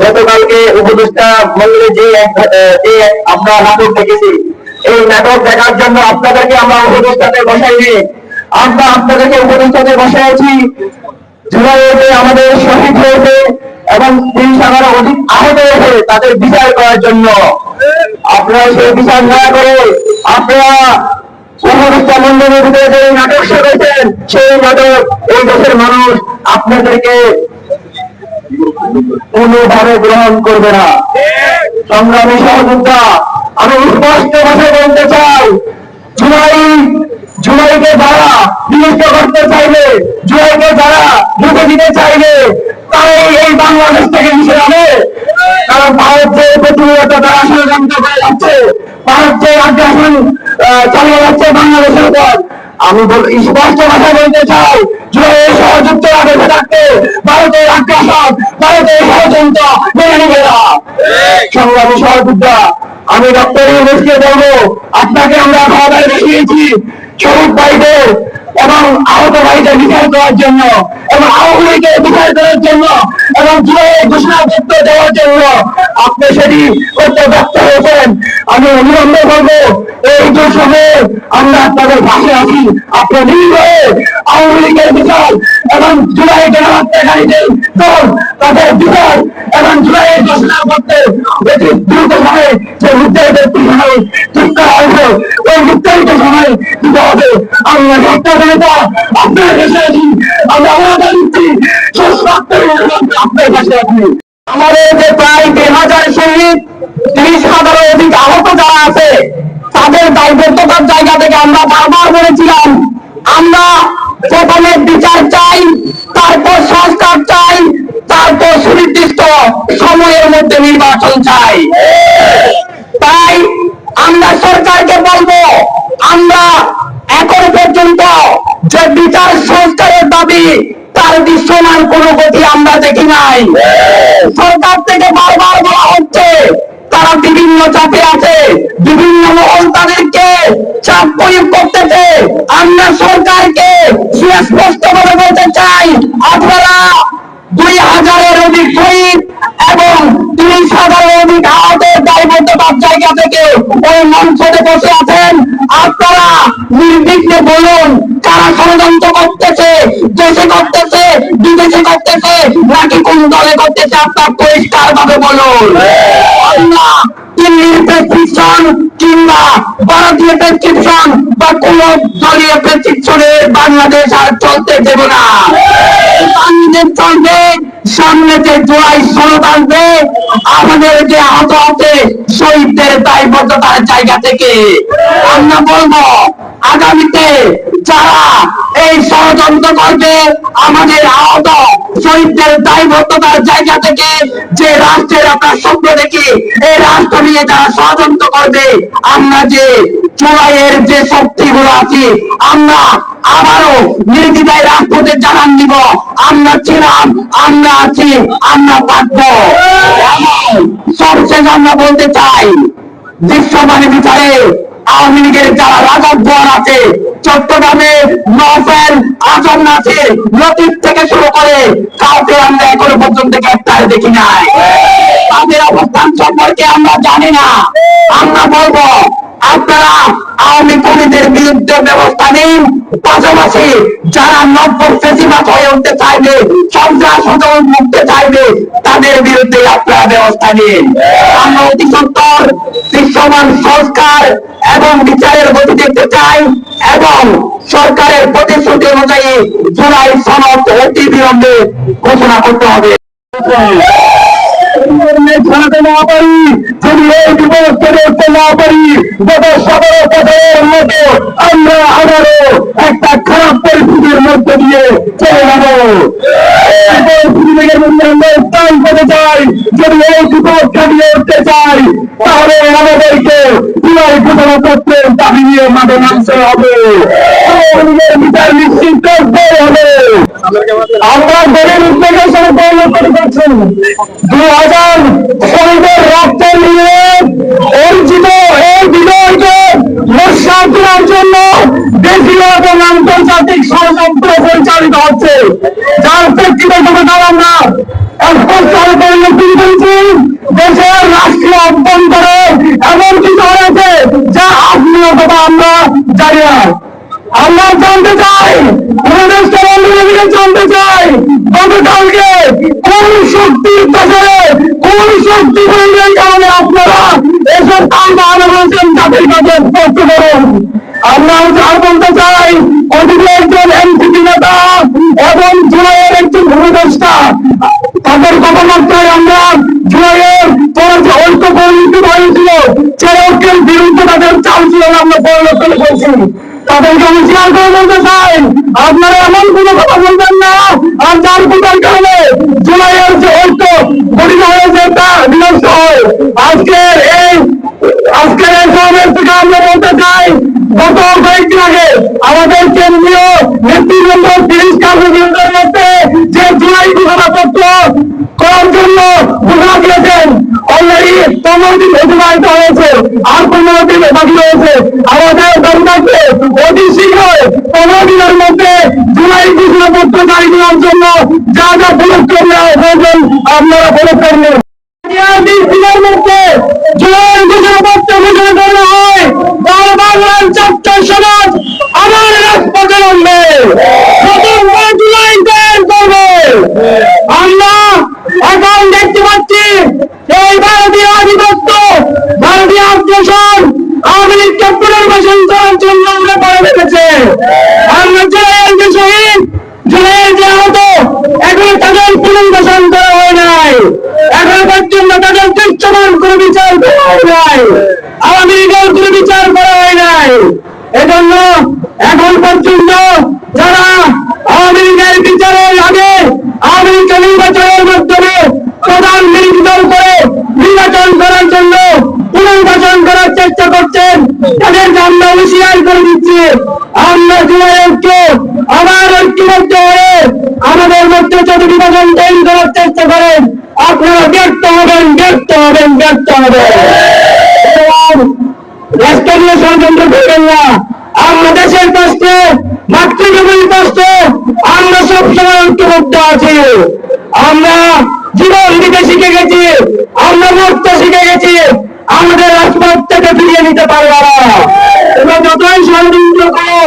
গতকালকে উপদেষ্টা মন্দিরে যে আমরা নাটক দেখেছি, এই নাটক দেখার জন্য আপনাদেরকে আমরা উপদেষ্টাতে বসাইনি, আমরা আপনাদেরকে উপদেষ্টাতে বসাইছি জুলাইতে আমাদের শহীদ হয়েছে এবং ৩০,০০০ অধিক আহত হয়েছে তাদের বিচার করার জন্য। আপনারা সেই বিচার না করে আপনারা উপদেষ্টা মন্দিরের ভিতরে যে নাটক সেরেছেন, সেই নাটক এই দেশের মানুষ আপনাদেরকে কোনোভাবে গ্রহণ করবে না। সংগ্রামী সহযোদ্ধা, আমি স্পষ্ট ভাষায় বলতে চাই, জুলাইকে যারা বিনষ্ট করতে চাইবে, জুলাইকে যারা ঢুকে দিতে চাইবে, তারাই এই বাংলাদেশ থেকে মিশে যাবে। কারণ ভারত যে প্রতিনিয়ত তারা ষড়যন্ত্র করে যাচ্ছে, ভারত যে আগ্রাসন চালিয়ে যাচ্ছে বাংলাদেশের উপর, আমি স্পষ্ট ভাষায় বলতে চাই, জুলাইয়ের সহযোগিতা বেঁচে থাকতে ভারতের আগ্রাসন, ভারতের ষড়যন্ত্র মেনে নিবে না। সংগ্রামী সহযোদ্ধা, আমি ডক্টর ইউনূসকে বলবো, আপনাকে আমরা ক্ষমতায় দেখিয়েছি শহীদ ভাইদের এবং আহত ভাইদের বিচার করার জন্য এবং আওয়ামী লীগের বিচার করার জন্য এবং জুলাইয়ের ঘোষণাপত্র দেওয়ার জন্য। আপনি সেটি করতে ব্যর্থ হয়েছেন। আমি অবিলম্বে বলবো, এই যে সময়ে আমরা আপনাদের পাশে আছি, আপনি নির্ভয়ে আওয়ামী লীগের বিচার এবং জুলাই গণহত্যাকারীদের দল তাদের বিচার এবং জুলাইয়ের ঘোষণাপত্রের অতি দ্রুত সময়ে যে নির্ধারিত সময় ঠিক করা হয়েছে, ওই নির্ধারিত সময় দিতে হবে। আমরা নেতা আপনার দেশে আছি, আমরা আমাদের দিচ্ছি আপনার কাছে আছি। আমাদের যে প্রায় ১,০০০ শহীদ, ৩০,০০০ অধিক আহত যারা আছে, তাদের দায়বদ্ধতার জায়গা থেকে আমরা বারবার বলেছিলাম, আমরা প্রথমে বিচার চাই, তারপর সংস্কার চাই, তারপর সুনির্দিষ্ট সময়ের মধ্যে নির্বাচন চাই। তাই আমরা সরকারকে বলবো, আমরা এখন পর্যন্ত যে বিচার সংস্কারের দাবি, তার দৃশ্যমান কোনো গতি আমরা দেখি নাই। সরকার থেকে বারবার বলা হচ্ছে তারা বিভিন্ন চাপে আছে, বিভিন্ন মহল তাদেরকে চাপ প্রয়োগ করতেছে। আমরা সরকারকে সুস্পষ্টভাবে বলতে চাই, আপনারা ২,০০০-এর অধিক শহীদ এবং ৩০,০০০-এর অধিক আহতের দায়বদ্ধতার জায়গা থেকে ওই মঞ্চে বসে আছেন, আপনারা নির্বিঘ্নে বলুন কারা ষড়যন্ত্র করতেছে, দেশে করতেছে, বিদেশে করতেছে, নাকি কোন দলে করতেছে, আপনার পরিষ্কার ভাবে বলুন। আমরা দিল্লির প্রেসক্রিপশন কিংবা ভারতীয় প্রেসক্রিপশন বা কোন দলীয় প্রেসক্রিপশনে বাংলাদেশ আর চলতে দেব না। বাংলাদেশ চলবে, সামনে যে জুলাই সনদ আসবে, আমাদের যে আহত আছে শহীদদের দায়বদ্ধতার জায়গা থেকে আমরা বলবো, আগামীতে যারা এই ষড়যন্ত্র করবে, আমাদের আহত শহীদদের দায়বদ্ধতার জায়গা থেকে যে রাষ্ট্রের আমরা স্বপ্ন দেখি, এই রাষ্ট্র নিয়ে যারা ষড়যন্ত্র করবে, আমরা যে জুলাইয়ের যে শক্তিগুলো আছে, আমরা আবারও নির্দ্বিধায় রাষ্ট্রদের জানান দিব, আমরা ছিলাম, আমরা আছি, আমরা পারবো। সবশেষ আমরা বলতে চাই, দৃশ্যমানের বিচারে আওয়ামী লীগের যারা রাজভবন আছে, চট্টগ্রামে নওফেল, আজম নাছির, লতিফ থেকে শুরু করে কাউকে আমরা এখনো পর্যন্ত গ্রেফতার দেখি নাই। তাদের অবস্থান সম্পর্কে আমরা জানি না। আমরা বলবো, আপনারা আওয়ামী কর্মীদের বিরুদ্ধে ব্যবস্থা নিন, পাশাপাশি যারা নব্য ফেসিবাদ হয়ে উঠতে চাইবে, সন্ত্রাস হতে উঠতে চাইবে, তাদের বিরুদ্ধে আপনারা ব্যবস্থা নিন। আমরা অতি সত্তর দৃশ্যমান সংস্কার এবং বিচারের গতি দেখতে চাই এবং সরকারের প্রতিশ্রুতি অনুযায়ী জুলাই সনদ অতি বিলম্বে ঘোষণা করতে হবে। ছাড়াতে না পারি, যদি এই দিবস করতে না পারি, গত 17 বছরের মতো আমরা আবারও একটা খারাপ পরিস্থিতির মধ্যে দিয়ে চলে যাবো। এই পরিস্থিতি থেকে আমরা স্থান পেতে চাই, যদি এই দিবস কাটিয়ে উঠতে চাই, তাহলে আমাদেরকে জুলাই ঘোষণাপত্রের দাবি নিয়ে মাঠে নামতে হবে, বিচার নিশ্চিত করতে হবে। আমরা দলের উদ্যোগে সম্পন্ন করে পাচ্ছেন ২,০০০ শহীদের রক্ত নিয়ে অর্জিত এই বিজয়কে নস্যাৎ করার জন্য দেশীয় এবং আন্তর্জাতিক ষড়যন্ত্র পরিচালিত হচ্ছে, যার প্রেক্ষিতে আমরা স্পষ্ট পরিণতি অভ্যন্তরে এমন কিছু হয়েছে যা আপনি অথবা আমরা জানি না। আমরা জানতে চাই, উপদেষ্টা মন্ডলীকে জানতে চাই, গতকালকে কোন শক্তির প্রচারে কোন শক্তি প্রয়োগের কারণে আপনারা এসব কাজ আনা হয়েছেন জাতির কাছে স্পষ্ট করুন। আমরা আর বলতে চাই, অতীতে একজন এনসিপি নেতা এবং জুলাইয়ের একজন উপদেষ্টা, তাদের কথাবার্তায় আমরা জুলাইয়ের তোর যে ঐক্য পরিণত হয়েছিল সে ঐক্যের বিরুদ্ধে তাদের চাল ছিল আমরা পরিবর্তন করছি। তাদেরকে আমি শেয়ার করে বলতে চাই, আপনারা এমন কোনো কথা বলবেন না আর যার কোথার কারণে জুলাইয়ের যে ঐক্য গঠিত হয়েছে তা বিনষ্ট হয়। আজকের এই সমাবেশ থেকে আমরা বলতে চাই, গত কয়েকদিন আগে আমাদের কেন্দ্রীয় নেতৃবৃন্দ 30 কার্যকেন্দ্রের মধ্যে যে জুলাই ঘোষণাপত্র করার জন্য ঘোষণা দিয়েছেন, অলরেডি 15 দিন অতিবাহিত হয়েছে, আর 15 দিন বাকি রয়েছে। আমাদের দাবি থাকবে অতি শীঘ্রই 15 দিনের মধ্যে জুলাই ঘোষণাপত্র জারি করার জন্য যা যা পদক্ষেপ নেওয়া প্রয়োজন আপনারা পদক্ষেপ নেন। 20 দিনের মধ্যে জুলাই ঘোষণাপত্র ঘোষণা করা হয়, বাংলার ছাত্র সমাজ আমার রাজপথে নামবে, জুলাই তৈরি করবে। আমরা এখন দেখতে পাচ্ছি এই ভারতীয় আধিপত্য, ভারতীয় আগ্রাসন আওয়ামী লীগকে পুনর্বাসন করার জন্য আমরা করে রেখেছে। আমরা জুলাইয়ের যে শহীদ, জুলাইয়ের যে আহত, এখন তাদের পুনর্বাসন করা হয় নাই, এখন পর্যন্ত তাদের দৃশ্যমান কোনো বিচার করা হয় নাই, আওয়ামী লীগের কোনো বিচার করা হয় নাই। এজন্য এখন পর্যন্ত যারা আওয়ামী লীগের বিচারের আগে আওয়ামী লীগের নির্বাচনের মাধ্যমে প্রধান নির্বাচন করে নির্বাচন করার জন্য পুনর্বাচন করার চেষ্টা করছেন, তাদেরকে আমরা হুঁশিয়ার করে দিচ্ছি। আমরা জুলাই ঐক্য আবার ঐক্যবদ্ধ হয়ে আমাদের মধ্যে যদি বিভাজন তৈরি করার চেষ্টা করেন, আপনারা ব্যর্থ হবেন, ব্যর্থ হবেন, ব্যর্থ হবেন। রাষ্ট্রীয় ষড়যন্ত্র করবেন না। আমরা দেশের কষ্টে, মাতৃভূমির কষ্টে আমরা সবসময় ঐক্যবদ্ধ আছি। আমরা জীবন দিতে শিখে গেছি, আমরা মরতে শিখে গেছি, আমাদের রাজপথ থেকে ফিরিয়ে নিতে পারবো না। তোমরা যতই ষড়যন্ত্র করো,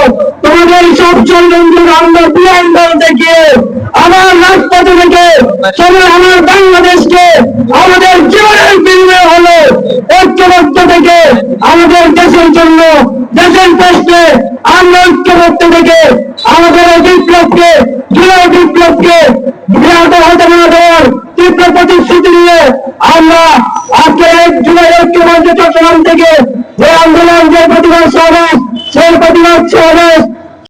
তোমাদের সব ষড়যন্ত্র আমরা পুনর্বল দেখিয়ে আমার রাজপথে থেকে সবাই আমার বাংলাদেশকে আমাদের জীবনের বিনিময় হলো ঐক্যবদ্ধ থেকে আমাদের দেশের জন্য, দেশের কষ্টে আমরা ঐক্যবদ্ধ থেকে আমাদের বিপ্লবকে, জুলাই বিপ্লবকে বিরাট হতে না দেওয়ার তীব্র প্রতিশ্রুতি নিয়ে আমরা আজকে 1 জুলাই ঐক্যবদ্ধ চট্টগ্রাম থেকে যে আন্দোলন, যে প্রতিবাদ সমাবেশ, সেই প্রতিবাদ সমাবেশ